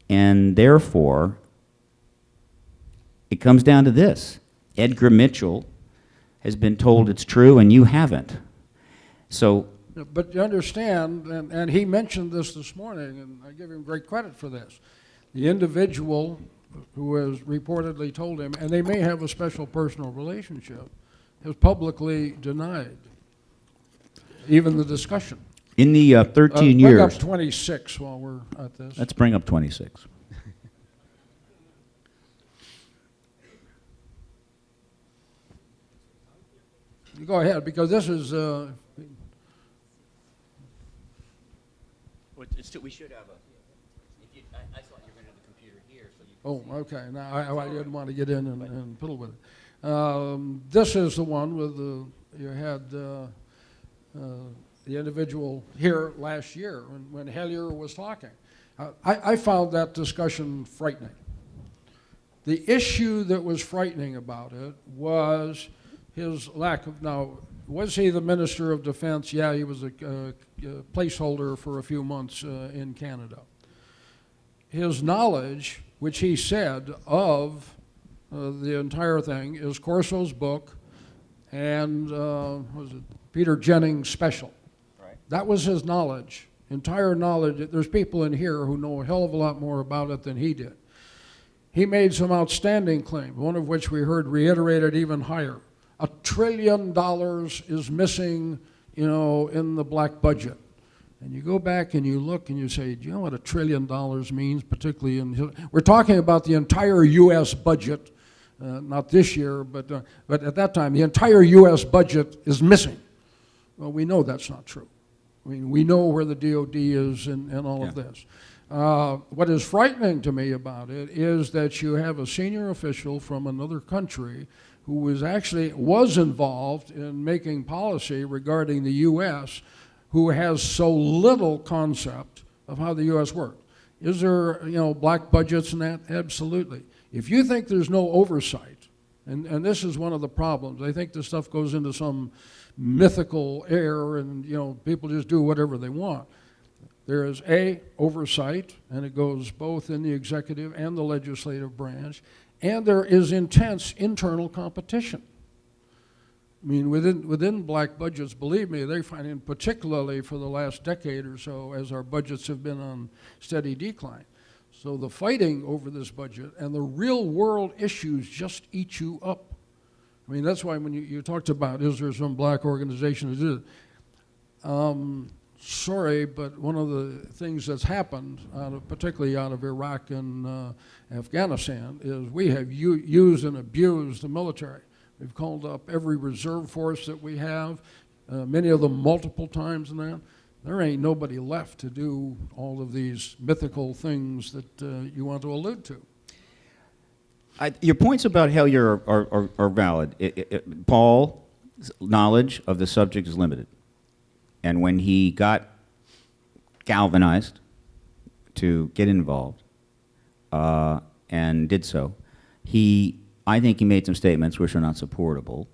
And therefore, it comes down to this. Edgar Mitchell has been told it's true and you haven't. So, but you understand, and he mentioned this morning, and I give him great credit for this. The individual who has reportedly told him, and they may have a special personal relationship, has publicly denied even the discussion. in the 13 Bring years... up 26 while we're at this. Let's bring up 26. Go ahead, because this is... we should have a... I thought you were going to have the computer here, so you... Oh, okay. Now, I didn't want to get in and fiddle with it. This is the one with the... You had the individual here last year when Hellier was talking. I found that discussion frightening. The issue that was frightening about it was his lack of... Now, was he the Minister of Defense? Yeah, he was a placeholder for a few months in Canada. His knowledge, which he said, of the entire thing is Corso's book and was it Peter Jennings' special. Right. That was his knowledge, entire knowledge. There's people in here who know a hell of a lot more about it than he did. He made some outstanding claims, one of which we heard reiterated even higher. $1 trillion is missing, in the black budget. And you go back and you look and you say, do you know what $1 trillion means, particularly in... We're talking about the entire U.S. budget, not this year, but at that time, the entire U.S. budget is missing. Well, we know that's not true. I mean, we know where the DOD is and all of this. What is frightening to me about it is that you have a senior official from another country who was involved in making policy regarding the U.S., who has so little concept of how the U.S. works. Is there, black budgets and that? Absolutely. If you think there's no oversight, and this is one of the problems, I think this stuff goes into some mythical air and, people just do whatever they want. There is oversight, and it goes both in the executive and the legislative branch, and there is intense internal competition. I mean, within black budgets, believe me, they find it, particularly for the last decade or so, as our budgets have been on steady decline. So the fighting over this budget and the real world issues just eat you up. I mean, that's why when you talked about, is there some black organization that did it? Sorry, but one of the things that's happened, particularly out of Iraq and Afghanistan, is we have used and abused the military. We've called up every reserve force that we have, many of them multiple times and that. There ain't nobody left to do all of these mythical things that you want to allude to. Your points about Hellier are valid. Paul's knowledge of the subject is limited. And when he got galvanized to get involved and did so, I think he made some statements which are not supportable,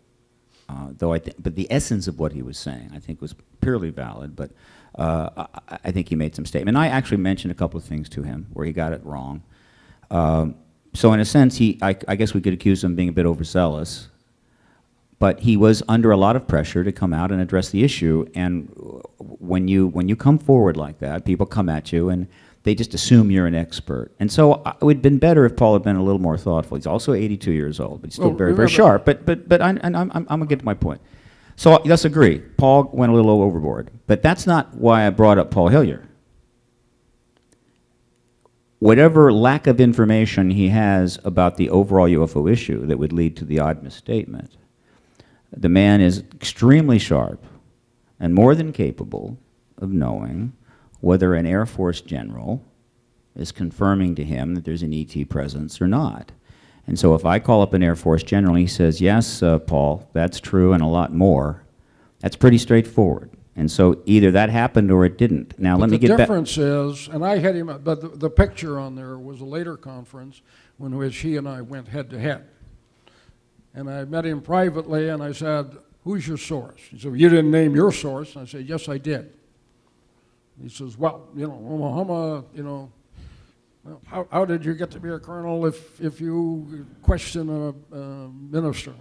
but the essence of what he was saying, I think, was purely valid. But I think he made some statements. I actually mentioned a couple of things to him where he got it wrong. So in a sense, I guess we could accuse him of being a bit overzealous. But he was under a lot of pressure to come out and address the issue. And when you come forward like that, people come at you and they just assume you're an expert. And so it would have been better if Paul had been a little more thoughtful. He's also 82 years old, but he's still very sharp. But I'm going to get to my point. So let's agree. Paul went a little overboard. But that's not why I brought up Paul Hellier. Whatever lack of information he has about the overall UFO issue that would lead to the odd misstatement, the man is extremely sharp and more than capable of knowing whether an Air Force general is confirming to him that there's an ET presence or not. And so if I call up an Air Force general and he says, yes, Paul, that's true and a lot more, that's pretty straightforward. And so either that happened or it didn't. Now let me get back. The difference is, and I had him, but the picture on there was a later conference in which he and I went head to head. And I met him privately, and I said, who's your source? He said, well, you didn't name your source. And I said, yes, I did. He says, well, Oklahoma, Well, how did you get to be a colonel if you question a minister?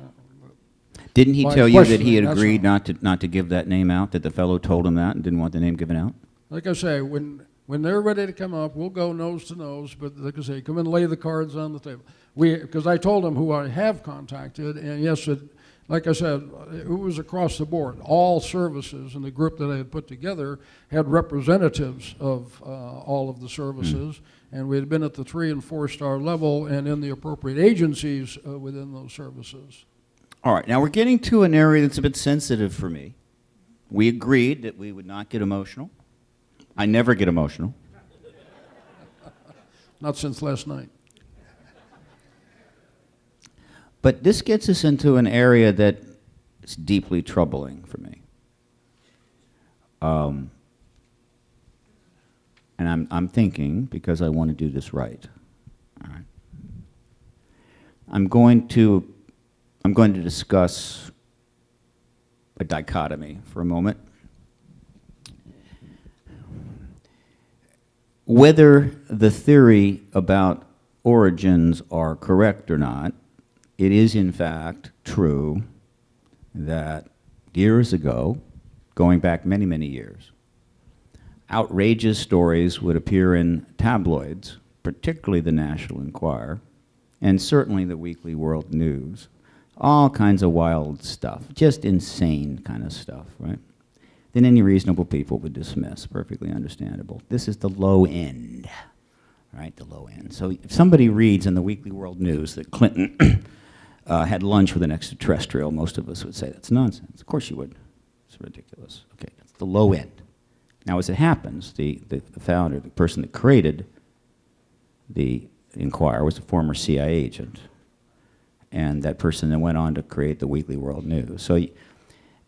Didn't he By tell you that he questioning, had that's agreed all. not to give that name out, that the fellow told him that and didn't want the name given out? Like I say, when they're ready to come up, we'll go nose to nose, but like I say, come and lay the cards on the table. Because I told them who I have contacted, and yes, like I said, it was across the board. All services in the group that I had put together had representatives of all of the services, and we had been at the 3- and 4-star level and in the appropriate agencies within those services. All right, now we're getting to an area that's a bit sensitive for me. We agreed that we would not get emotional. I never get emotional. Not since last night. But this gets us into an area that is deeply troubling for me. And I'm thinking, because I want to do this right. All right. I'm going to discuss a dichotomy for a moment. Whether the theory about origins are correct or not, it is in fact true that years ago, going back many, many years, outrageous stories would appear in tabloids, particularly the National Enquirer, and certainly the Weekly World News. All kinds of wild stuff, just insane kind of stuff, right? Then any reasonable people would dismiss, perfectly understandable. This is the low end, right, the low end. So if somebody reads in the Weekly World News that Clinton had lunch with an extraterrestrial, most of us would say that's nonsense. Of course you would. It's ridiculous. Okay, that's the low end. Now, as it happens, the founder, the person that created the Enquirer, was a former CIA agent. And that person then went on to create the Weekly World News. So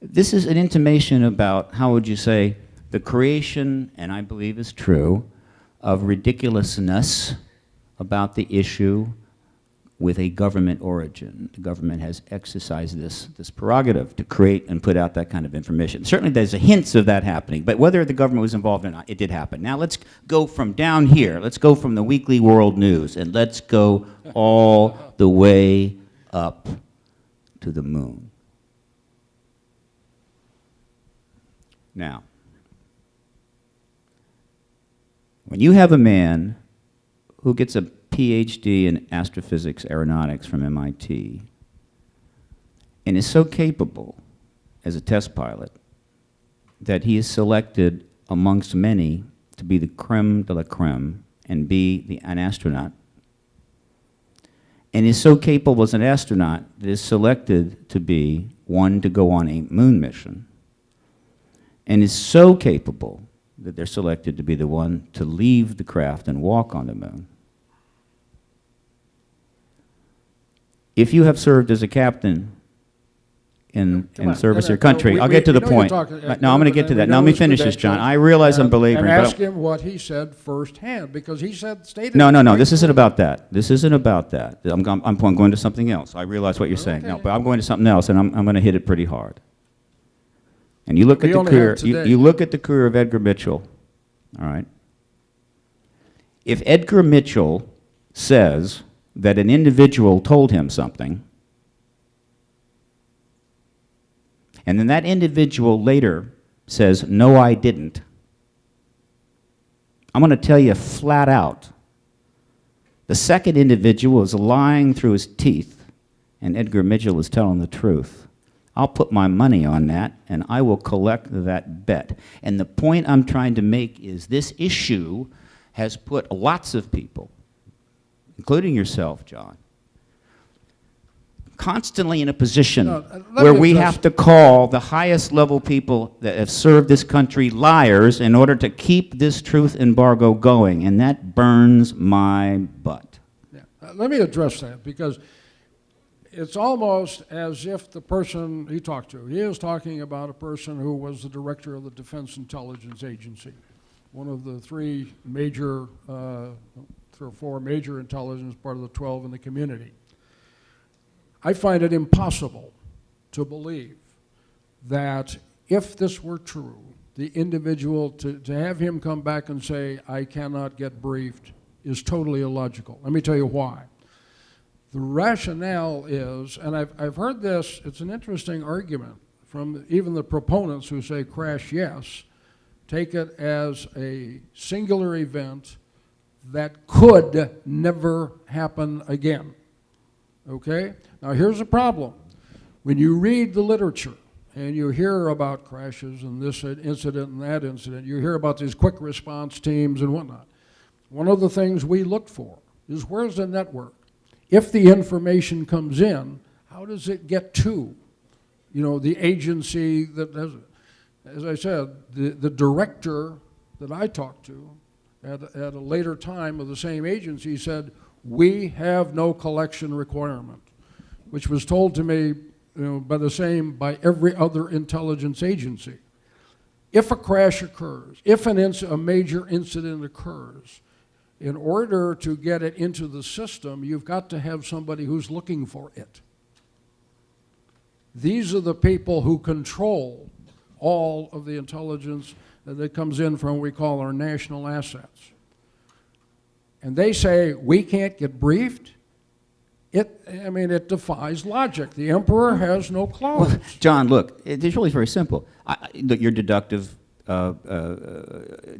this is an intimation about, how would you say, the creation, and I believe is true, of ridiculousness about the issue with a government origin. The government has exercised this prerogative to create and put out that kind of information. Certainly there's a hints of that happening, but whether the government was involved or not, it did happen. Now let's go from down here. Let's go from the Weekly World News, and let's go all the way up to the moon. Now, when you have a man who gets a PhD in astrophysics aeronautics from MIT and is so capable as a test pilot that he is selected amongst many to be the creme de la creme and be an astronaut, and is so capable as an astronaut that is selected to be one to go on a moon mission, and is so capable that they're selected to be the one to leave the craft and walk on the moon. If you have served as a captain in service of your country, I'll get to the point. No, I'm going to get to that. Now, let me finish this, John. I realize I'm belaboring. And ask him what he said firsthand, because he stated. No, this isn't about that. This isn't about that. I'm going to something else. I realize what you're saying. No, but I'm going to something else, and I'm going to hit it pretty hard. And you look at the career. You look at the career of Edgar Mitchell. All right. If Edgar Mitchell says that an individual told him something, and then that individual later says, "No, I didn't," I'm going to tell you flat out, the second individual is lying through his teeth, and Edgar Mitchell is telling the truth. I'll put my money on that, and I will collect that bet. And the point I'm trying to make is this issue has put lots of people, including yourself, John, constantly in a position where we have to call the highest level people that have served this country liars in order to keep this truth embargo going, and that burns my butt. Yeah. Let me address that, because it's almost as if the person he talked to, he is talking about a person who was the director of the Defense Intelligence Agency, one of the three or four major intelligence, part of the 12 in the community. I find it impossible to believe that if this were true, the individual, to have him come back and say, "I cannot get briefed," is totally illogical. Let me tell you why. The rationale is, and I've heard this, it's an interesting argument from even the proponents who say crash yes, take it as a singular event that could never happen again. Okay? Now here's the problem. When you read the literature and you hear about crashes and this incident and that incident, you hear about these quick response teams and whatnot. One of the things we look for is where's the network? If the information comes in, how does it get to, the agency that does it? As I said, the director that I talked to at a later time of the same agency said, we have no collection requirement, which was told to me by every other intelligence agency. If a crash occurs, if a major incident occurs, in order to get it into the system, you've got to have somebody who's looking for it. These are the people who control all of the intelligence that comes in from what we call our national assets. And they say, we can't get briefed. It defies logic. The emperor has no claws. Well, John, look, it's really very simple. Your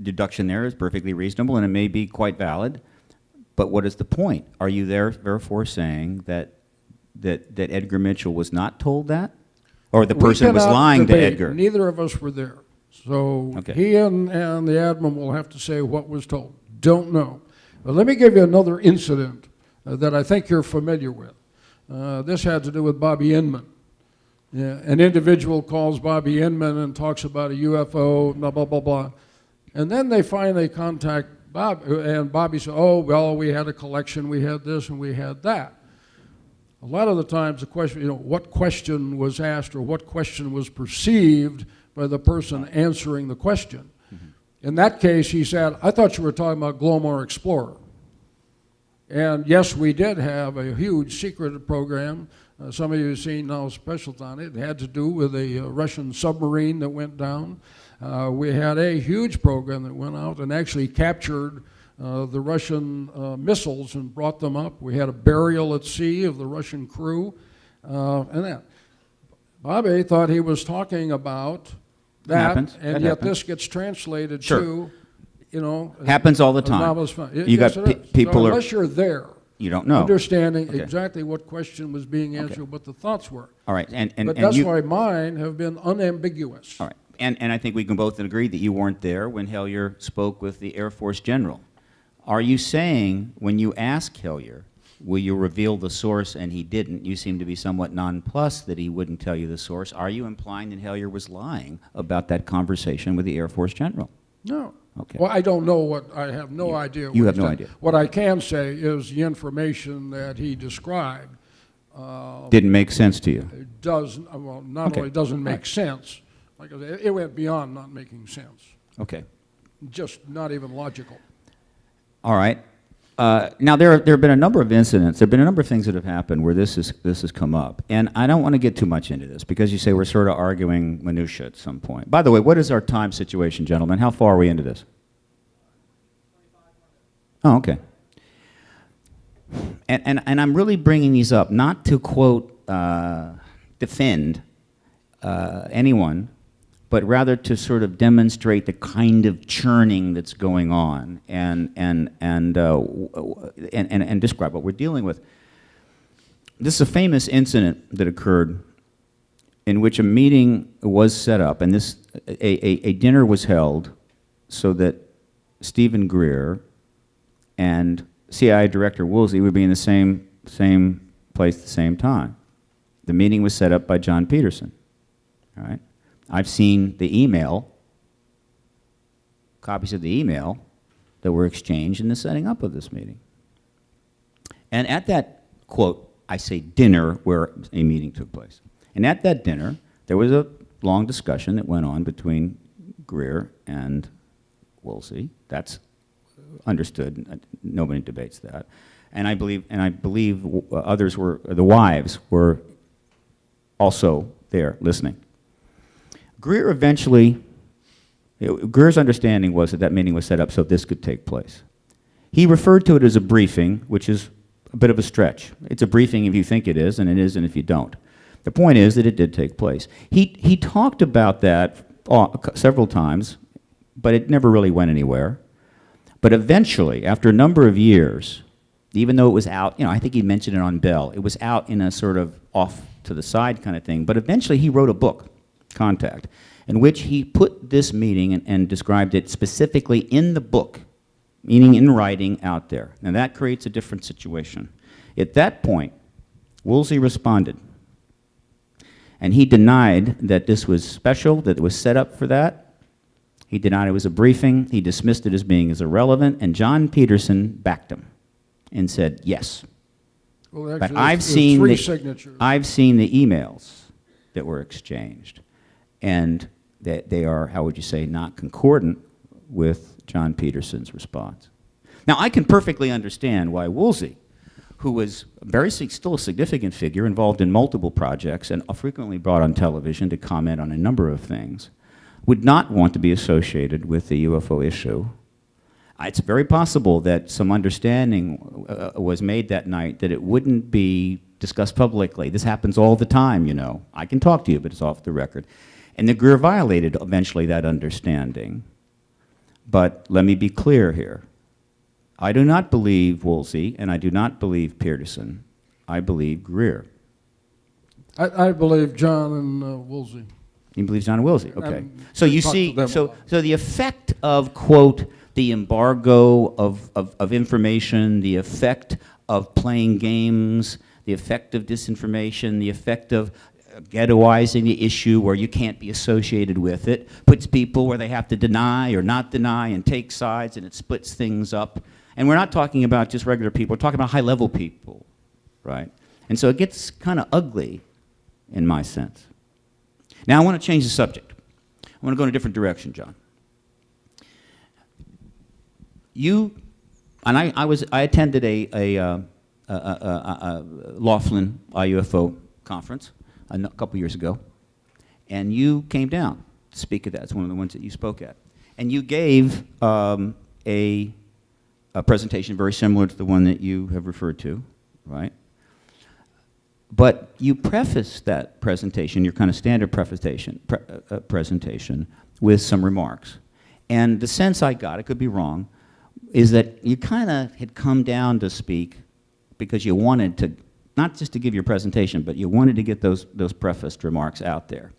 deduction there is perfectly reasonable, and it may be quite valid. But what is the point? Are you therefore saying that Edgar Mitchell was not told that, or the person was lying to Edgar? Neither of us were there, so okay. He and the admin will have to say what was told. Don't know. But let me give you another incident that I think you're familiar with. This had to do with Bobby Inman. Yeah, an individual calls Bobby Inman and talks about a UFO, blah, blah, blah, blah. And then they finally contact Bob, and Bobby said, oh, well, we had a collection, we had this and we had that. A lot of the times the question, what question was asked or what question was perceived by the person answering the question. Mm-hmm. In that case, he said, I thought you were talking about Glomar Explorer. And yes, we did have a huge secret program. Some of you have seen now specials on it. It had to do with a Russian submarine that went down. We had a huge program that went out and actually captured the Russian missiles and brought them up. We had a burial at sea of the Russian crew and that. Bobby thought he was talking about that, and yet this gets translated to, happens all the time. You got people so unless you're there, you don't know, understanding exactly what question was being answered, what the thoughts were. All right, but that's why mine have been unambiguous. All right, and I think we can both agree that you weren't there when Hellyer spoke with the Air Force General. Are you saying when you ask Hellyer, will you reveal the source, and he didn't? You seem to be somewhat nonplussed that he wouldn't tell you the source. Are you implying that Hellyer was lying about that conversation with the Air Force General? No. Okay. Well, I don't know I have no idea. You have no idea. What I can say is the information that he described didn't make sense to you. It does, well, not only doesn't make sense, like I said, it went beyond not making sense. Okay. Just not even logical. All right. Now, there have been a number of incidents, there have been a number of things that have happened where this has come up. And I don't want to get too much into this because you say we're sort of arguing minutiae at some point. By the way, what is our time situation, gentlemen? How far are we into this? Oh, okay. And I'm really bringing these up not to, quote, defend anyone, but rather to sort of demonstrate the kind of churning that's going on and describe what we're dealing with. This is a famous incident that occurred in which a meeting was set up, and a dinner was held so that Stephen Greer and CIA Director Woolsey would be in the same place at the same time. The meeting was set up by John Peterson. All right. I've seen the email, copies of the email that were exchanged in the setting up of this meeting. And at that, quote, I say dinner where a meeting took place. And at that dinner, there was a long discussion that went on between Greer and Woolsey. That's understood. Nobody debates that. And I believe others were, the wives were also there listening. Greer eventually, Greer's understanding was that that meeting was set up so this could take place. He referred to it as a briefing, which is a bit of a stretch. It's a briefing if you think it is, and it isn't if you don't. The point is that it did take place. He talked about that several times, but it never really went anywhere. But eventually, after a number of years, even though it was out, I think he mentioned it on Bell, it was out in a sort of off to the side kind of thing, but eventually he wrote a book, Contact, in which he put this meeting and described it specifically in the book, meaning in writing out there. Now that creates a different situation. At that point, Woolsey responded, and he denied that this was special, that it was set up for that. He denied it was a briefing. He dismissed it as being irrelevant, and John Peterson backed him and said yes. Well, actually, but I've seen the emails that were exchanged, and that they are, how would you say, not concordant with John Peterson's response. Now, I can perfectly understand why Woolsey, who was still a significant figure involved in multiple projects and frequently brought on television to comment on a number of things, would not want to be associated with the UFO issue. It's very possible that some understanding was made that night that it wouldn't be discussed publicly. This happens all the time, I can talk to you, but it's off the record. And that Greer violated eventually that understanding. But let me be clear here. I do not believe Woolsey, and I do not believe Peterson. I believe Greer. I believe John and Woolsey. You believe John and Woolsey? Okay. So you see, so the effect of, quote, the embargo of information, the effect of playing games, the effect of disinformation, the effect of ghettoizing the issue where you can't be associated with it, puts people where they have to deny or not deny and take sides, and it splits things up. And we're not talking about just regular people, we're talking about high-level people, right? And so it gets kind of ugly in my sense. Now I want to change the subject. I want to go in a different direction, John. I attended a Laughlin IUFO conference a couple years ago, and you came down to speak at that. It's one of the ones that you spoke at. And you gave a presentation very similar to the one that you have referred to, right? But you prefaced that presentation, your kind of standard presentation, with some remarks. And the sense I got, I could be wrong, is that you kind of had come down to speak because you wanted to, not just to give your presentation, but you wanted to get those prefaced remarks out there.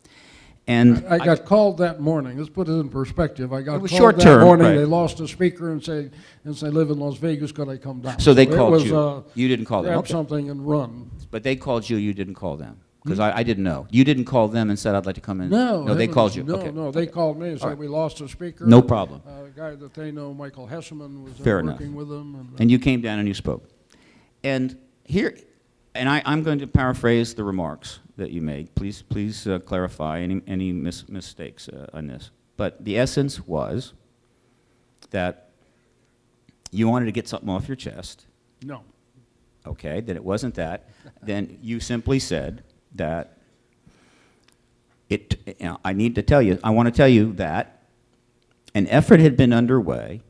And I got called that morning. Let's put it in perspective. I got called short that term, morning. right. They lost a speaker and say live in Las Vegas. Could I come down? So they called you. You didn't call them. Grab Okay. something and run. But they called you. You didn't call them because I didn't know. You didn't call them and said I'd like to come in. No, they called you. No, okay. no, they called me and said we lost a speaker. No problem. A guy that they know, Michael Hesseman, was Fair working enough. with them. And you came down and you spoke. And here, and I'm going to paraphrase the remarks that you made. Please clarify any mistakes on this. But the essence was that you wanted to get something off your chest. No. Okay, that it wasn't that. Then you simply said that I need to tell you, I want to tell you that an effort had been underway,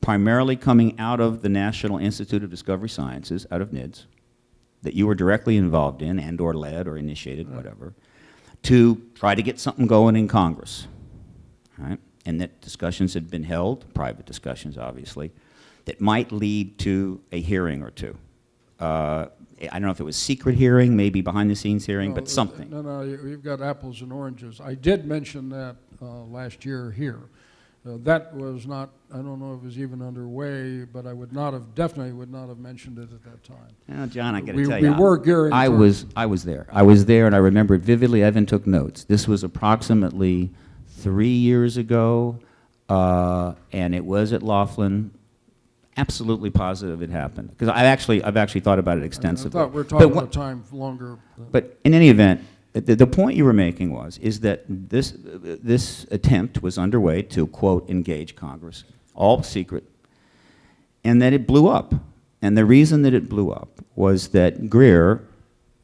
primarily coming out of the National Institute of Discovery Sciences, out of NIDS, that you were directly involved in and or led or initiated, whatever, to try to get something going in Congress, right? And that discussions had been held, private discussions obviously, that might lead to a hearing or two. I don't know if it was secret hearing, maybe behind the scenes hearing, but something. No, you've got apples and oranges. I did mention that last year here. That was not, I don't know if it was even underway, but I definitely would not have mentioned it at that time. Now, John, I got to tell you, we were gearing I was there. I was there, and I remember it vividly. I even took notes. This was approximately 3 years ago, and it was at Laughlin. Absolutely positive it happened because I've actually thought about it extensively. I thought we were talking about time longer. But in any event, the point you were making is that this attempt was underway to, quote, engage Congress, all secret, and that it blew up. And the reason that it blew up was that Greer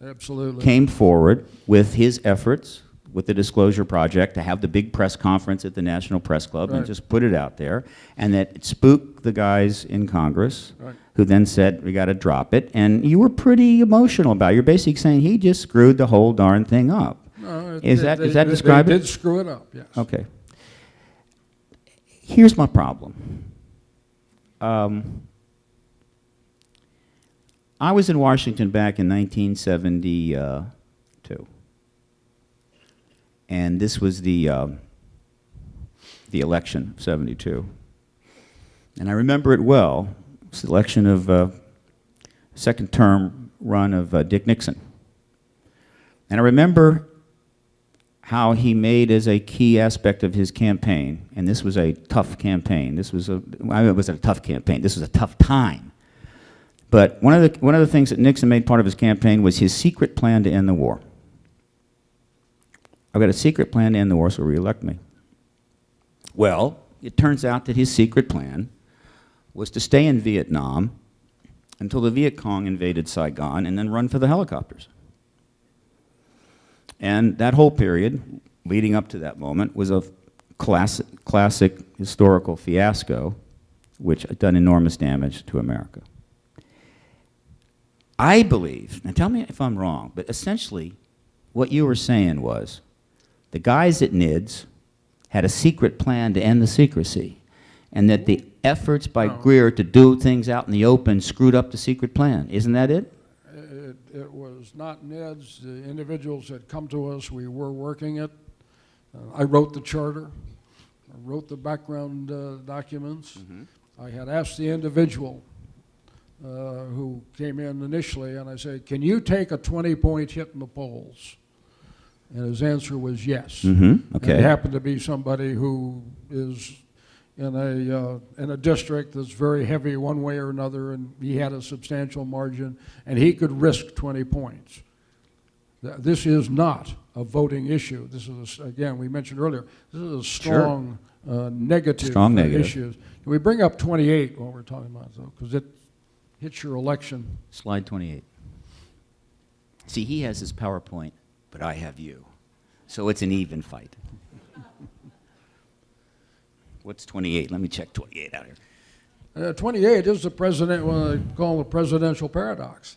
absolutely came forward with his efforts, with the Disclosure Project to have the big press conference at the National Press Club and just put it out there, and that it spooked the guys in Congress, who then said, we got to drop it, and you were pretty emotional about it. You're basically saying he just screwed the whole darn thing up. No, Is that describe it? They did screw it up, yes. Okay. Here's my problem. I was in Washington back in 1972, and this was the election of '72, and I remember it well. It's the election of second term run of Dick Nixon, and I remember how he made as a key aspect of his campaign, and this was a tough campaign. This was it wasn't a tough campaign. This was a tough time. But one of the things that Nixon made part of his campaign was his secret plan to end the war. I've got a secret plan to end the war, so re-elect me. Well, it turns out that his secret plan was to stay in Vietnam until the Viet Cong invaded Saigon and then run for the helicopters. And that whole period, leading up to that moment, was a classic historical fiasco, which had done enormous damage to America. I believe, now tell me if I'm wrong, but essentially what you were saying was the guys at NIDS had a secret plan to end the secrecy, and that the efforts by Greer to do things out in the open screwed up the secret plan. Isn't that it? It was not NIDS. The individuals had come to us. We were working it. I wrote the charter. I wrote the background documents. I had asked the individual who came in initially, and I said, can you take a 20-point hit in the polls? And his answer was yes. Okay. And it happened to be somebody who is in a district that's very heavy one way or another, and he had a substantial margin, and he could risk 20 points. This is not a voting issue. This is, again, we mentioned earlier, this is a strong negative issue. Can we bring up 28 while we're talking about it, though? Because it hits your election. Slide 28. See, he has his PowerPoint, but I have you. So it's an even fight. What's 28? Let me check 28 out here. 28 is the president, what I call the presidential paradox.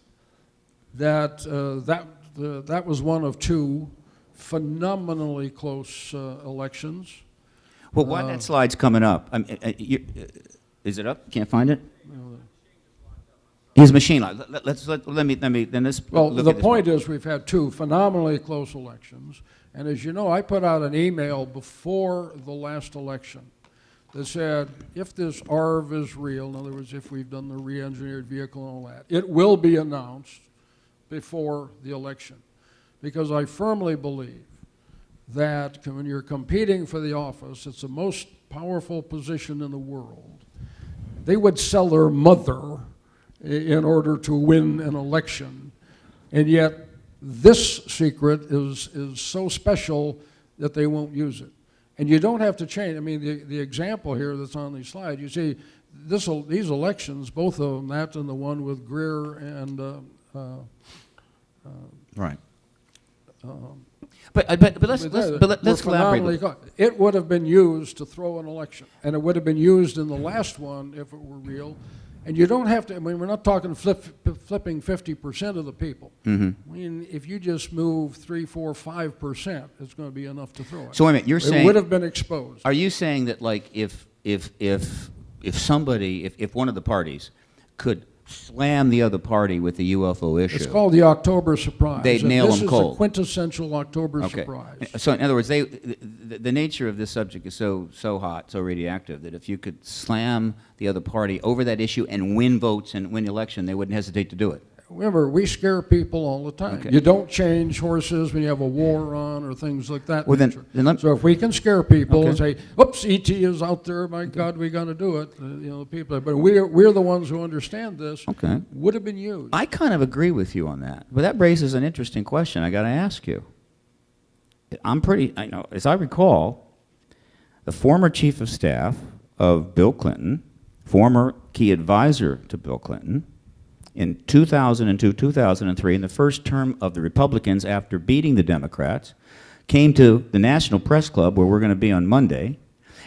That was one of two phenomenally close elections. Well, why that slide's coming up? Is it up? Can't find it? His machine line. Let me then this. Well, the point is we've had two phenomenally close elections, and as you know, I put out an email before the last election that said, if this ARV is real, in other words, if we've done the re-engineered vehicle and all that, it will be announced before the election. Because I firmly believe that when you're competing for the office, it's the most powerful position in the world. They would sell their mother in order to win an election, and yet this secret is so special that they won't use it. And you don't have to change. I mean, the example here that's on the slide, you see these elections, both of them, that and the one with Greer and right. But let's collaborate. It would have been used to throw an election, and it would have been used in the last one if it were real. And you don't have to, I mean, we're not talking flipping 50% of the people. I mean, if you just move 3, 4, 5%, it's going to be enough to throw it. So wait a minute, you're saying... It would have been exposed. Are you saying that, like, if one of the parties could slam the other party with the UFO issue... It's called the October surprise. They'd nail them cold. This is a quintessential October surprise. So in other words, the nature of this subject is so hot, so radioactive, that if you could slam the other party over that issue and win votes and win the election, they wouldn't hesitate to do it. Remember, we scare people all the time. You don't change horses when you have a war on or things like that. Well, so if we can scare people and say, "Oops, ET is out there. My God, we got to do it." The people. But we're the ones who understand this. Would have been used. I kind of agree with you on that, but that raises an interesting question. I got to ask you. I know, as I recall, the former chief of staff of Bill Clinton, former key advisor to Bill Clinton, in 2002, 2003, in the first term of the Republicans after beating the Democrats, came to the National Press Club, where we're going to be on Monday,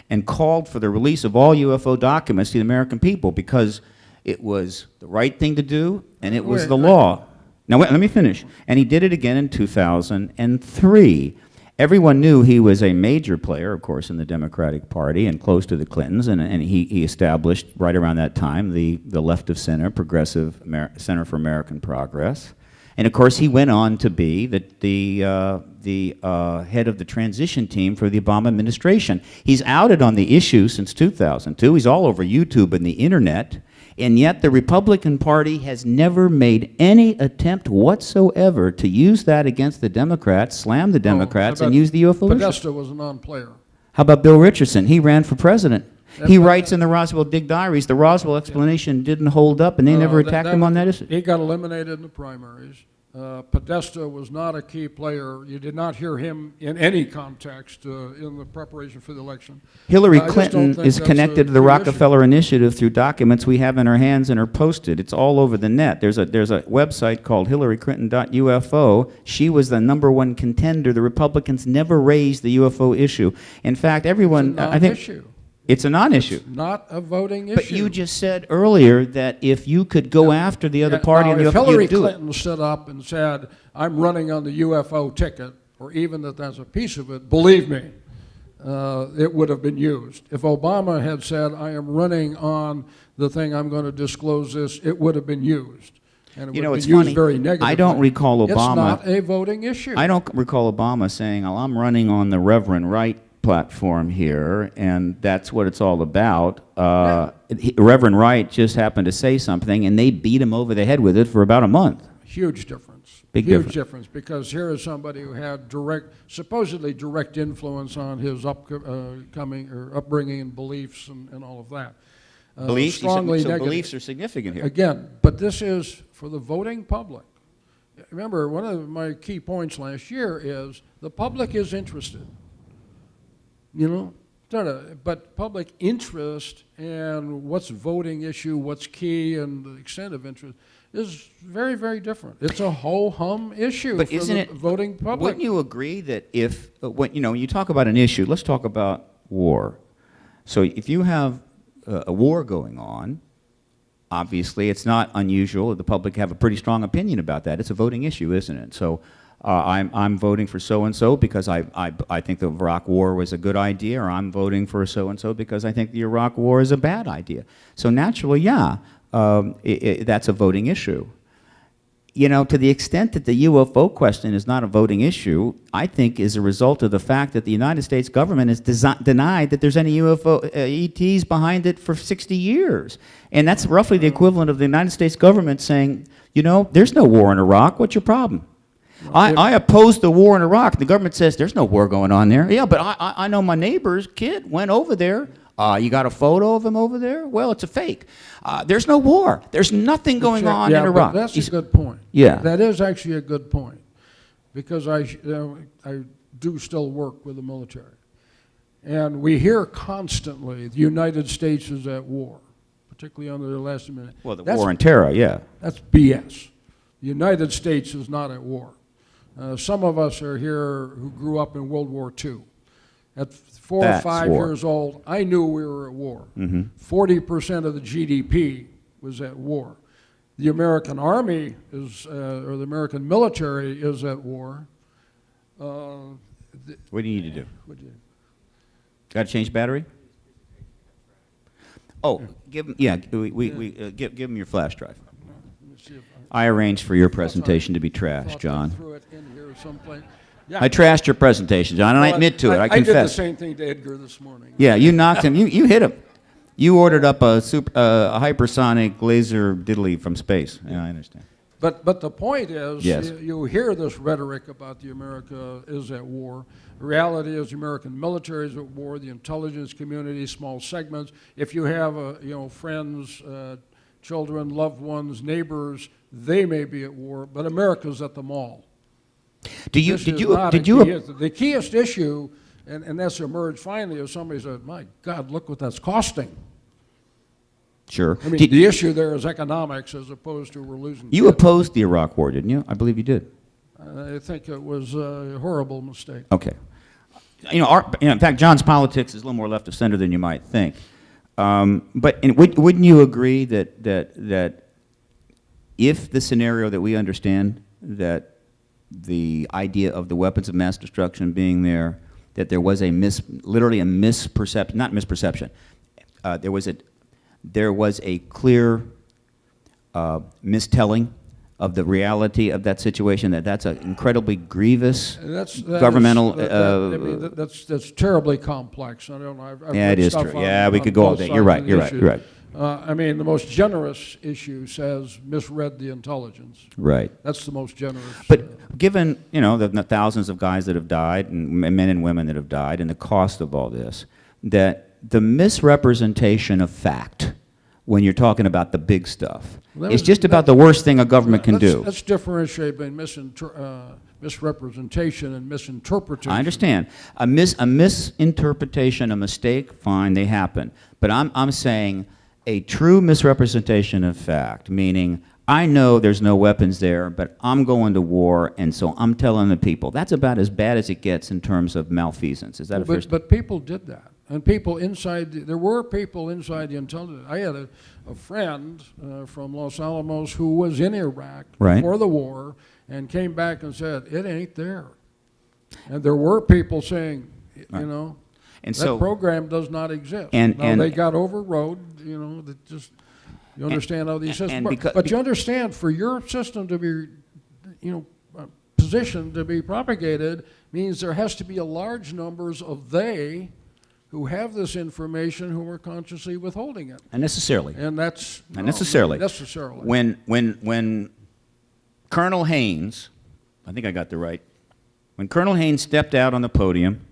and called for the release of all UFO documents to the American people because it was the right thing to do and it was the law. Now, wait, let me finish. And he did it again in 2003. Everyone knew he was a major player, of course, in the Democratic Party and close to the Clintons, and he established right around that time the left of center, progressive Center for American Progress. And of course, he went on to be the head of the transition team for the Obama administration. He's outed on the issue since 2002. He's all over YouTube and the internet. And yet the Republican Party has never made any attempt whatsoever to use that against the Democrats, slam the Democrats, and use the UFO issue. Podesta was a non-player. How about Bill Richardson? He ran for president. He writes in the Roswell Dig Diaries, the Roswell explanation didn't hold up, and they never attacked him on that issue. He got eliminated in the primaries. Podesta was not a key player. You did not hear him in any context in the preparation for the election. Hillary Clinton is connected to the Rockefeller Initiative through documents we have in our hands and are posted. It's all over the net. There's a website called hillaryclinton.ufo. She was the #1 contender. The Republicans never raised the UFO issue. In fact, everyone, I think, it's a non-issue. It's not a voting issue. But you just said earlier that if you could go after the other party, now, and if Hillary Clinton stood up and said, "I'm running on the UFO ticket," or even that that's a piece of it, believe me, it would have been used. If Obama had said, "I am running on the thing, I'm going to disclose this," it would have been used. And it would have been used very negatively. I don't recall Obama. It's not a voting issue. I don't recall Obama saying, "Oh, I'm running on the Reverend Wright platform here, and that's what it's all about." Reverend Wright just happened to say something, and they beat him over the head with it for about a month. Huge difference. Huge difference, because here is somebody who had supposedly direct influence on his upbringing and beliefs and all of that. Beliefs? Strongly so negative. beliefs are significant here. Again, but this is for the voting public. Remember, one of my key points last year is the public is interested. You know, but public interest and what's voting issue, what's key, and the extent of interest is very, very different. It's a ho-hum issue for the voting public. Wouldn't you agree that if, when you talk about an issue, let's talk about war. So if you have a war going on, obviously it's not unusual that the public have a pretty strong opinion about that. It's a voting issue, isn't it? So I'm voting for so-and-so because I think the Iraq War was a good idea, or I'm voting for so-and-so because I think the Iraq War is a bad idea. So naturally, yeah, that's a voting issue. You know, to the extent that the UFO question is not a voting issue, I think is a result of the fact that the United States government has denied that there's any UFO ETs behind it for 60 years. And that's roughly the equivalent of the United States government saying, you know, there's no war in Iraq, what's your problem? I oppose the war in Iraq. The government says there's no war going on there. Yeah, but I know my neighbor's kid went over there. You got a photo of him over there? Well, it's a fake. There's no war. There's nothing going on in Iraq. But that's a good point. Yeah. That is actually a good point, because I do still work with the military. And we hear constantly the United States is at war, particularly under the last minute. Well, the war on terror, yeah. That's BS. The United States is not at war. Some of us are here who grew up in World War II. At 4 or 5 years old, I knew we were at war. 40% of the GDP was at war. The American Army is, or the American military is at war. What do you need to do? Got to change battery? Oh, give him, yeah, give him your flash drive. I arranged for your presentation to be trashed, John. Yeah. I trashed your presentation, John, and I admit to it. I confess. I did the same thing to Edgar this morning. Yeah, you knocked him. You hit him. You ordered up a hypersonic laser diddly from space. Yeah, I understand. But the point is, yes, you hear this rhetoric about the America is at war. The reality is the American military is at war. The intelligence community, small segments. If you have friends, children, loved ones, neighbors, they may be at war, but America's at the mall. The keyest issue, and that's emerged finally, is somebody said, my God, look what that's costing. Sure. I mean, the issue there is economics as opposed to we're losing. You opposed the Iraq War, didn't you? I believe you did. I think it was a horrible mistake. Okay. In fact, John's politics is a little more left of center than you might think. But wouldn't you agree that if the scenario that we understand, that the idea of the weapons of mass destruction being there, that there was literally a misperception, not misperception, there was a clear mistelling of the reality of that situation, that's an incredibly grievous governmental... That's terribly complex. I don't know. I've yeah, read it is stuff true. on, Yeah, we on could go all both day. sides You're right, of the you're right, issue. you're right. I mean, the most generous issue says misread the intelligence. Right. That's the most generous. But given, the thousands of guys that have died, and men and women that have died, and the cost of all this, that the misrepresentation of fact, when you're talking about the big stuff, it's just about the worst thing a government can do. Let's differentiate between misrepresentation and misinterpretation. I understand. A misinterpretation, a mistake, fine, they happen. But I'm saying a true misrepresentation of fact, meaning I know there's no weapons there, but I'm going to war, and so I'm telling the people. That's about as bad as it gets in terms of malfeasance. Is that a fair statement? But people did that. And people inside, there were people inside the intelligence. I had a friend from Los Alamos who was in Iraq before the war and came back and said, it ain't there. And there were people saying, and that so, program does not exist. And they got overrode, that just, you understand how these systems work. But you understand, for your system to be, positioned to be propagated means there has to be a large numbers of they who have this information who are consciously withholding it. Unnecessarily. And that's... Unnecessarily. Necessarily. When Colonel Haynes, I think I got the right, when Colonel Haynes stepped out on the podium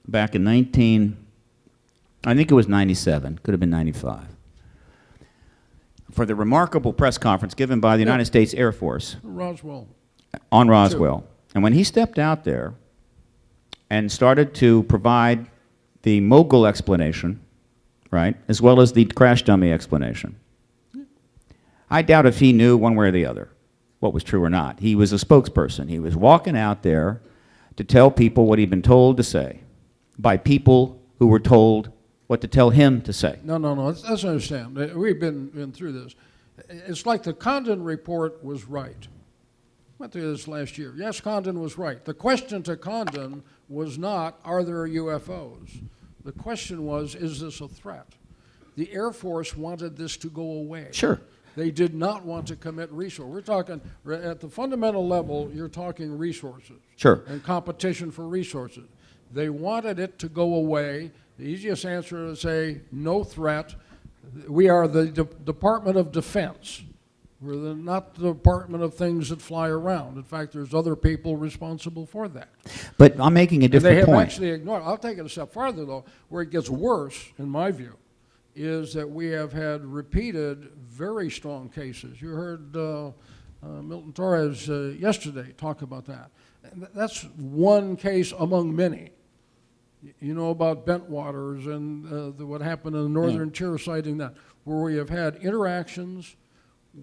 back in I think it was 97, could have been 95, for the remarkable press conference given by the United States Air Force. Roswell. On Roswell. And when he stepped out there and started to provide the mogul explanation, right, as well as the crash dummy explanation, I doubt if he knew one way or the other what was true or not. He was a spokesperson. He was walking out there to tell people what he'd been told to say by people who were told what to tell him to say. No. Let's understand. We've been through this. It's like the Condon report was right. Went through this last year. Yes, Condon was right. The question to Condon was not, are there UFOs? The question was, is this a threat? The Air Force wanted this to go away. Sure. They did not want to commit resources. We're talking, at the fundamental level, you're talking resources. Sure. And competition for resources. They wanted it to go away. The easiest answer is to say, no threat. We are the Department of Defense. We're not the Department of Things that fly around. In fact, there's other people responsible for that. But I'm making a different point. They have actually ignored. I'll take it a step farther, though. Where it gets worse, in my view, is that we have had repeated very strong cases. You heard Milton Torres yesterday talk about that. And that's one case among many. You know about Bentwaters and what happened in the Northern Tier sighting, that, where we have had interactions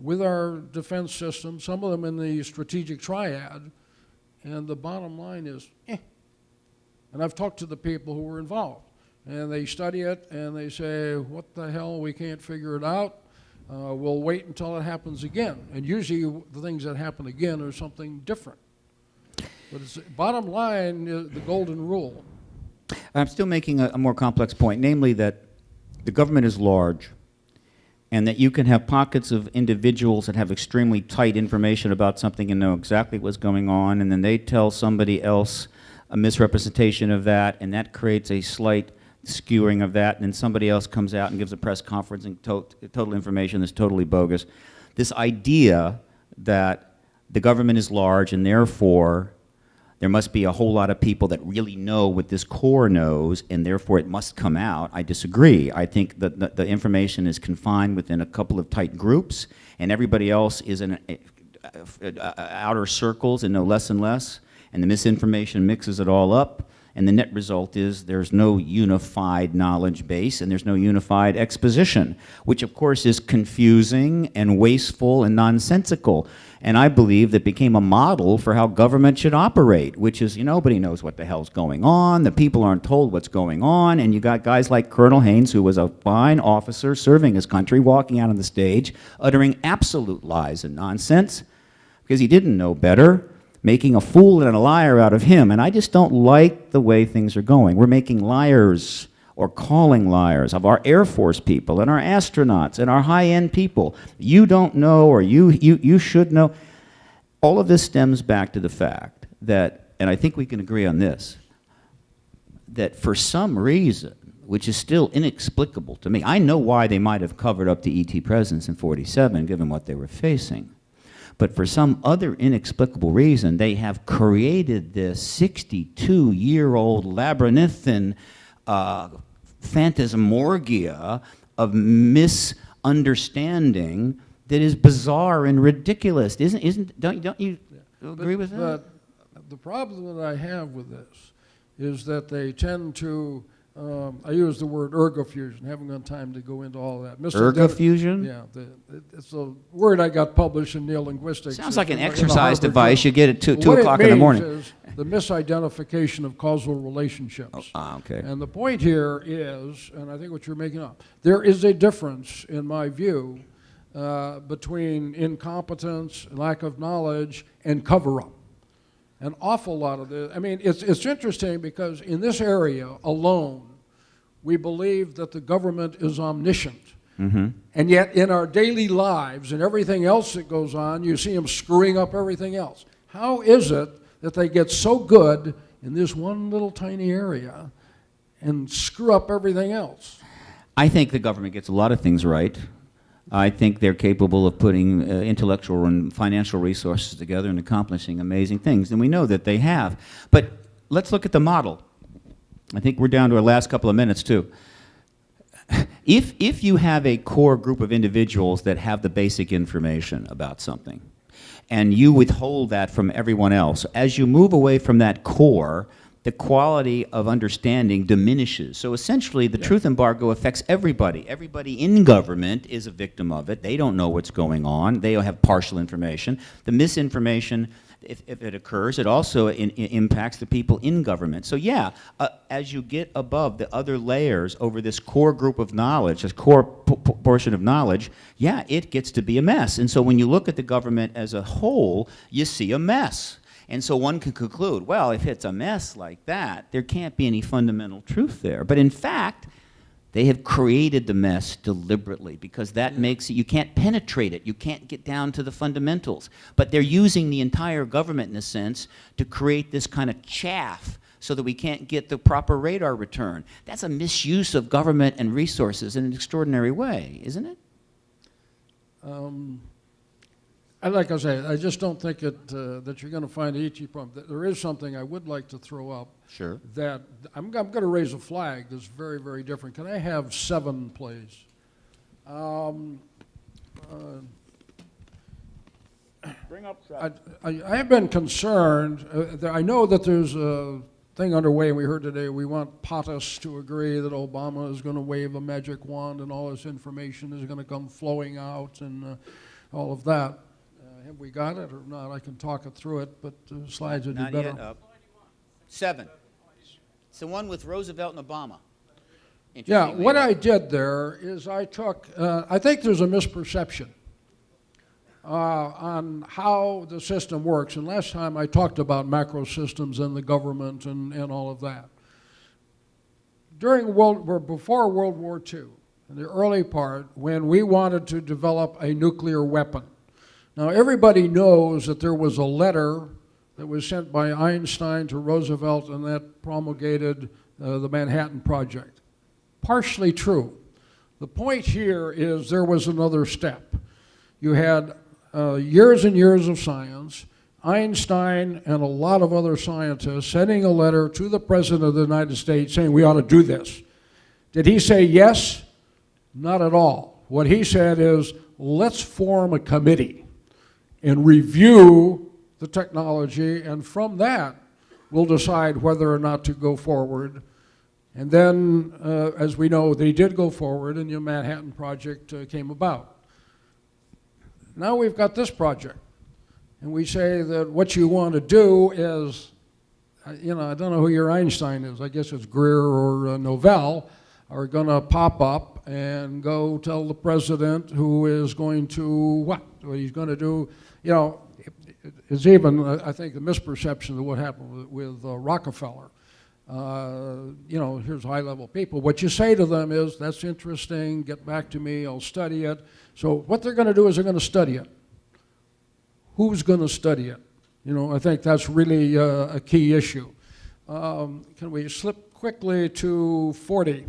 with our defense system, some of them in the strategic triad, and the bottom line is, And I've talked to the people who were involved, and they study it, and they say, what the hell, we can't figure it out. We'll wait until it happens again. And usually the things that happen again are something different. But it's, bottom line is the golden rule. I'm still making a more complex point, namely that the government is large, and that you can have pockets of individuals that have extremely tight information about something and know exactly what's going on, and then they tell somebody else a misrepresentation of that, and that creates a slight skewing of that, and then somebody else comes out and gives a press conference and total information that's totally bogus. This idea that the government is large and therefore there must be a whole lot of people that really know what this core knows, and therefore it must come out. I disagree. I think that the information is confined within a couple of tight groups, and everybody else is in outer circles and know less and less, and the misinformation mixes it all up, And the net result is there's no unified knowledge base and there's no unified exposition, which of course is confusing and wasteful and nonsensical. And I believe that became a model for how government should operate, which is nobody knows what the hell's going on, the people aren't told what's going on, and you got guys like Colonel Haynes, who was a fine officer serving his country, walking out on the stage, uttering absolute lies and nonsense, because he didn't know better, making a fool and a liar out of him. And I just don't like the way things are going. We're making liars or calling liars of our Air Force people and our astronauts and our high-end people. You don't know, or you should know. All of this stems back to the fact that, and I think we can agree on this, that for some reason, which is still inexplicable to me, I know why they might have covered up the ET presence in '47, given what they were facing. But for some other inexplicable reason, they have created this 62-year-old labyrinthine phantasmorgia of misunderstanding that is bizarre and ridiculous. Don't you agree with that? The problem that I have with this is that they tend to, I use the word ergofusion, haven't got time to go into all that. Ergofusion? Yeah, it's a word I got published in Neolinguistics. Sounds like an exercise device. You get it 2 o'clock in the morning. What it means is the misidentification of causal relationships. Okay. And the point here is, and I think what you're making up, there is a difference, in my view, between incompetence, lack of knowledge, and cover-up. An awful lot of this. I mean, it's interesting because in this area alone, we believe that the government is omniscient. Mm-hmm. And yet in our daily lives and everything else that goes on, you see them screwing up everything else. How is it that they get so good in this one little tiny area and screw up everything else? I think the government gets a lot of things right. I think they're capable of putting intellectual and financial resources together and accomplishing amazing things, and we know that they have. But let's look at the model. I think we're down to our last couple of minutes, too. If you have a core group of individuals that have the basic information about something, and you withhold that from everyone else, as you move away from that core, the quality of understanding diminishes. So essentially, the truth embargo affects everybody. Everybody in government is a victim of it. They don't know what's going on. They have partial information. The misinformation, if it occurs, it also impacts the people in government. So yeah, as you get above the other layers over this core group of knowledge, this core portion of knowledge, yeah, it gets to be a mess. And so when you look at the government as a whole, you see a mess. And so one can conclude, well, if it's a mess like that, there can't be any fundamental truth there. But in fact, they have created the mess deliberately because that makes it, you can't penetrate it. You can't get down to the fundamentals. But they're using the entire government, in a sense, to create this kind of chaff so that we can't get the proper radar return. That's a misuse of government and resources in an extraordinary way, isn't it? Like I say, I just don't think that you're going to find an ET problem. There is something I would like to throw up. Sure. That I'm going to raise a flag that's very, very different. Can I have 7, please? Bring up 7. I have been concerned. I know that there's a thing underway, and we heard today, we want POTUS to agree that Obama is going to wave a magic wand and all this information is going to come flowing out and all of that. Have we got it or not? I can talk it through it, but the slides would be better. Not yet. 7. It's the one with Roosevelt and Obama. Yeah, what I did there is I took, I think there's a misperception on how the system works. And last time I talked about macro systems and the government and all of that. Before World War II, in the early part, when we wanted to develop a nuclear weapon. Now, everybody knows that there was a letter that was sent by Einstein to Roosevelt, and that promulgated the Manhattan Project. Partially true. The point here is there was another step. You had years and years of science, Einstein and a lot of other scientists sending a letter to the President of the United States saying we ought to do this. Did he say yes? Not at all. What he said is, let's form a committee and review the technology, and from that, will decide whether or not to go forward. And then, as we know, they did go forward, and the Manhattan Project came about. Now we've got this project, and we say that what you want to do is, you know, I don't know who your Einstein is. I guess it's Greer or Novell are going to pop up and go tell the president who is going to what he's going to do. You know, it's even, I think, the misperception of what happened with Rockefeller. You know, here's high-level people. What you say to them is, that's interesting, get back to me, I'll study it. So what they're going to do is they're going to study it. Who's going to study it? You know, I think that's really a key issue. Can we slip quickly to 40?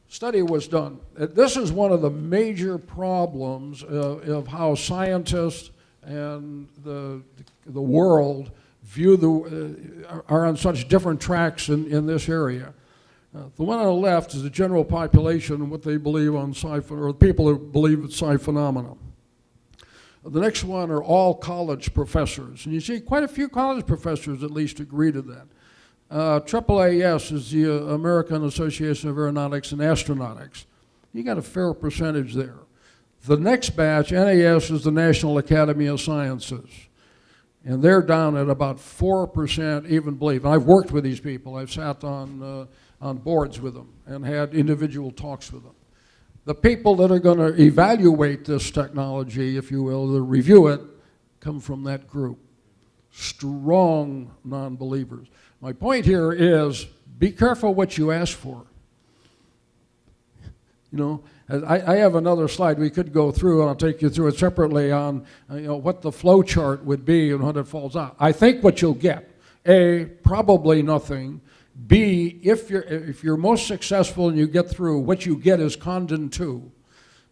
Study was done. This is one of the major problems of how scientists and the world view are on such different tracks in this area. The one on the left is the general population and what they believe on psi, or the people who believe it's psi phenomena. The next one are all college professors, and you see quite a few college professors at least agree to that. AAAS is the American Association of Aeronautics and Astronautics. You got a fair percentage there. The next batch, NAS, is the National Academy of Sciences. And they're down at about 4% even believe. And I've worked with these people. I've sat on boards with them and had individual talks with them. The people that are going to evaluate this technology, if you will, to review it, come from that group. Strong non-believers. My point here is, be careful what you ask for. You know, I have another slide we could go through, and I'll take you through it separately on you know, what the flow chart would be and when it falls out. I think what you'll get, A, probably nothing. B, if you're most successful and you get through, what you get is Condon 2.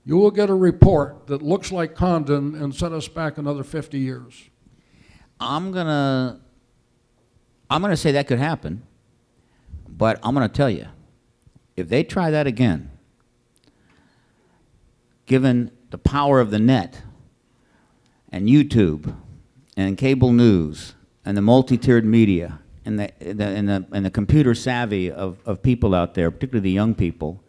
You will get a report that looks like Condon and set us back another 50 years. I'm gonna say that could happen, but I'm gonna tell you, if they try that again, given the power of the net and YouTube and cable news and the multi-tiered media and the computer savvy of people out there, particularly the young people,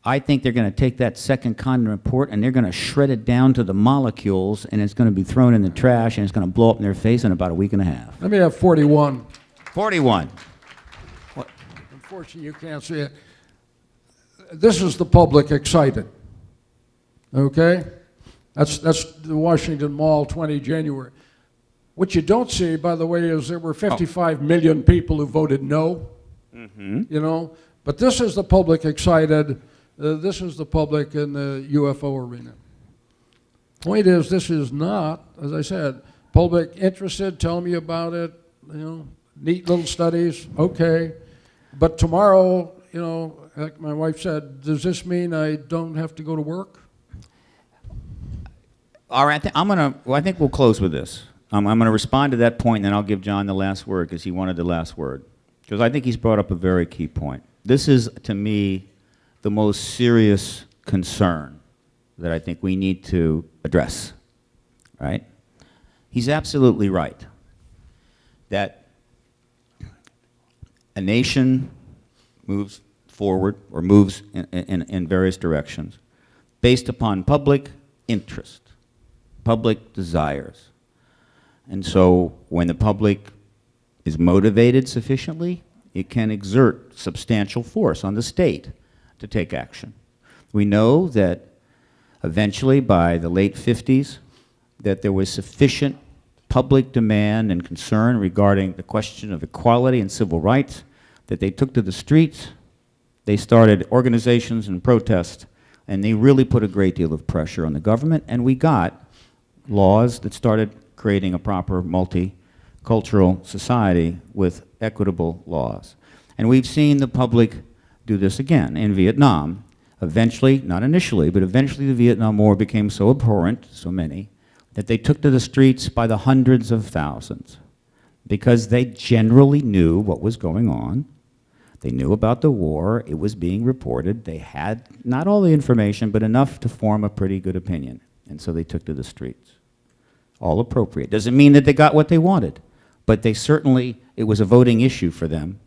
I think they're going to take that second Condon report and they're going to shred it down to the molecules, and it's going to be thrown in the trash, and it's going to blow up in their face in about a week and a half. Let me have 41. 41. What? Unfortunately, you can't see it. This is the public excited. Okay? That's the Washington Mall, 20 January. What you don't see, by the way, is there were 55 million people who voted no. Mm-hmm. You know? But this is the public excited. This is the public in the UFO arena. Point is, this is not, as I said, public interested, tell me about it, you know, neat little studies, okay. But tomorrow, you know, like my wife said, does this mean I don't have to go to work? All right, I think we'll close with this. I'm going to respond to that point, and then I'll give John the last word, because he wanted the last word. Because I think he's brought up a very key point. This is, to me, the most serious concern that I think we need to address, right? He's absolutely right that a nation moves forward or moves in various directions based upon public interest, public desires. And so when the public is motivated sufficiently, it can exert substantial force on the state to take action. We know that eventually, by the late 50s, that there was sufficient public demand and concern regarding the question of equality and civil rights that they took to the streets. They started organizations and protests, and they really put a great deal of pressure on the government, and we got laws that started creating a proper multicultural society with equitable laws. And we've seen the public do this again in Vietnam. Eventually, not initially, but eventually the Vietnam War became so abhorrent, so many, that they took to the streets by the hundreds of thousands because they generally knew what was going on. They knew about the war. It was being reported. They had not all the information, but enough to form a pretty good opinion. And so they took to the streets. All appropriate. Doesn't mean that they got what they wanted, but they certainly, it was a voting issue for them.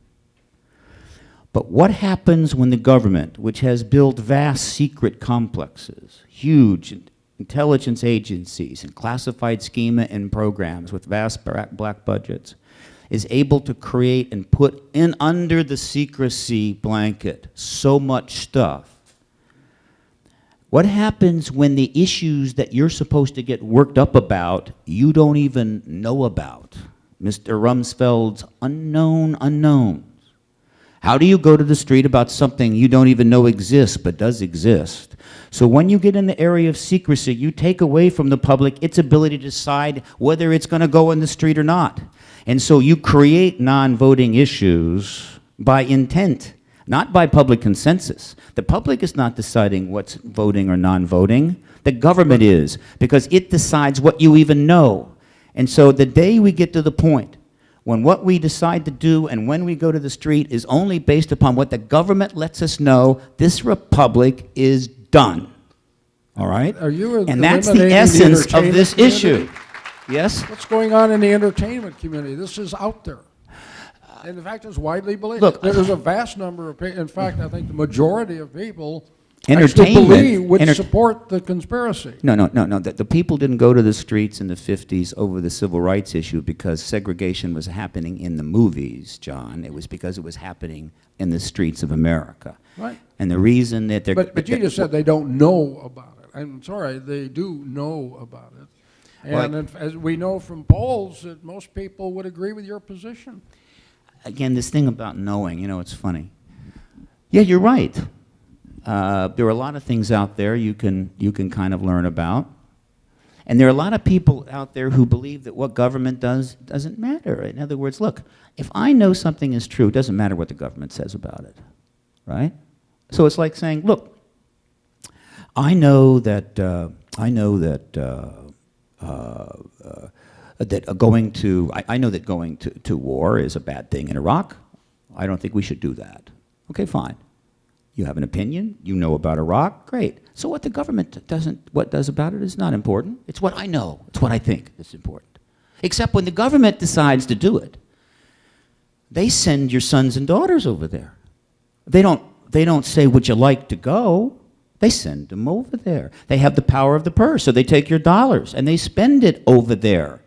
But what happens when the government, which has built vast secret complexes, huge intelligence agencies and classified schema and programs with vast black budgets, is able to create and put in under the secrecy blanket so much stuff? What happens when the issues that you're supposed to get worked up about, you don't even know about? Mr. Rumsfeld's unknown unknowns. How do you go to the street about something you don't even know exists but does exist? So when you get in the area of secrecy, you take away from the public its ability to decide whether it's going to go in the street or not. And so you create non-voting issues by intent, not by public consensus. The public is not deciding what's voting or non-voting. The government is, because it decides what you even know. And so the day we get to the point when what we decide to do and when we go to the street is only based upon what the government lets us know, this republic is done. All right? And that's the essence of this issue. Yes? What's going on in the entertainment community? This is out there. And in fact, it's widely believed. Look, there's a vast number of people, in fact, I think the majority of people actually believe, would support the conspiracy. No. The people didn't go to the streets in the 50s over the civil rights issue because segregation was happening in the movies, John. It was because it was happening in the streets of America. Right. And the reason that they're... But you just said they don't know about it. I'm sorry, they do know about it. And well, as we know from polls, that most people would agree with your position. Again, this thing about knowing, you know, it's funny. Yeah, you're right. There are a lot of things out there you can kind of learn about. And there are a lot of people out there who believe that what government does doesn't matter. In other words, look, if I know something is true, it doesn't matter what the government says about it, right? So it's like saying, look, I know that going to war is a bad thing in Iraq. I don't think we should do that. Okay, fine. You have an opinion, you know about Iraq, great. So what the government does about it is not important. It's what I know, it's what I think is important. Except when the government decides to do it, they send your sons and daughters over there. They don't say, would you like to go? They send them over there. They have the power of the purse, so they take your dollars and they spend it over there.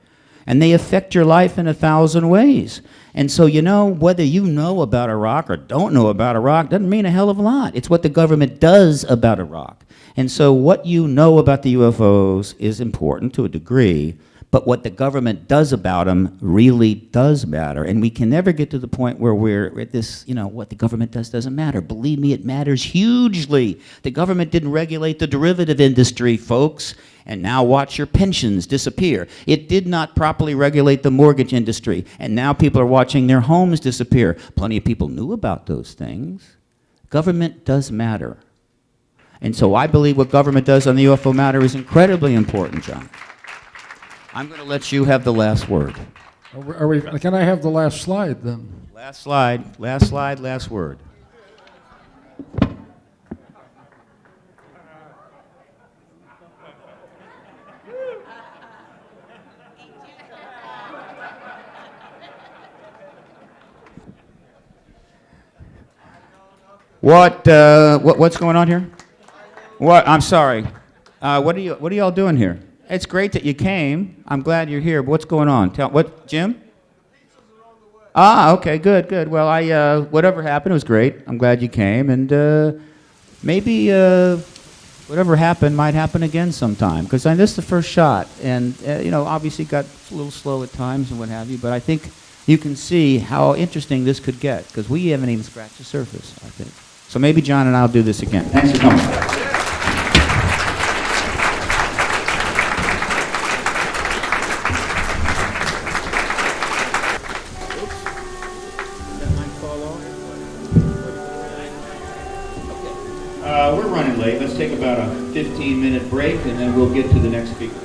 And they affect your life in 1,000 ways. And so, you know, whether you know about Iraq or don't know about Iraq doesn't mean a hell of a lot. It's what the government does about Iraq. And so what you know about the UFOs is important to a degree, but what the government does about them really does matter. And we can never get to the point where we're at this, you know, what the government does doesn't matter. Believe me, it matters hugely. The government didn't regulate the derivative industry, folks. And now watch your pensions disappear. It did not properly regulate the mortgage industry, and now people are watching their homes disappear. Plenty of people knew about those things. Government does matter. And so I believe what government does on the UFO matter is incredibly important, John. I'm going to let you have the last word. Can I have the last slide then? Last slide, last word. What's going on here? What? I'm sorry. What are y'all doing here? It's great that you came. I'm glad you're here. But what's going on? Jim? Ah, okay, good. Well, whatever happened, it was great. I'm glad you came, and maybe whatever happened might happen again sometime. Because this is the first shot, and you know, obviously got a little slow at times and what have you. But I think you can see how interesting this could get, because we haven't even scratched the surface, I think. So maybe John and I will do this again. Thanks for coming. We're running late. Let's take about a 15-minute break, and then we'll get to the next speaker.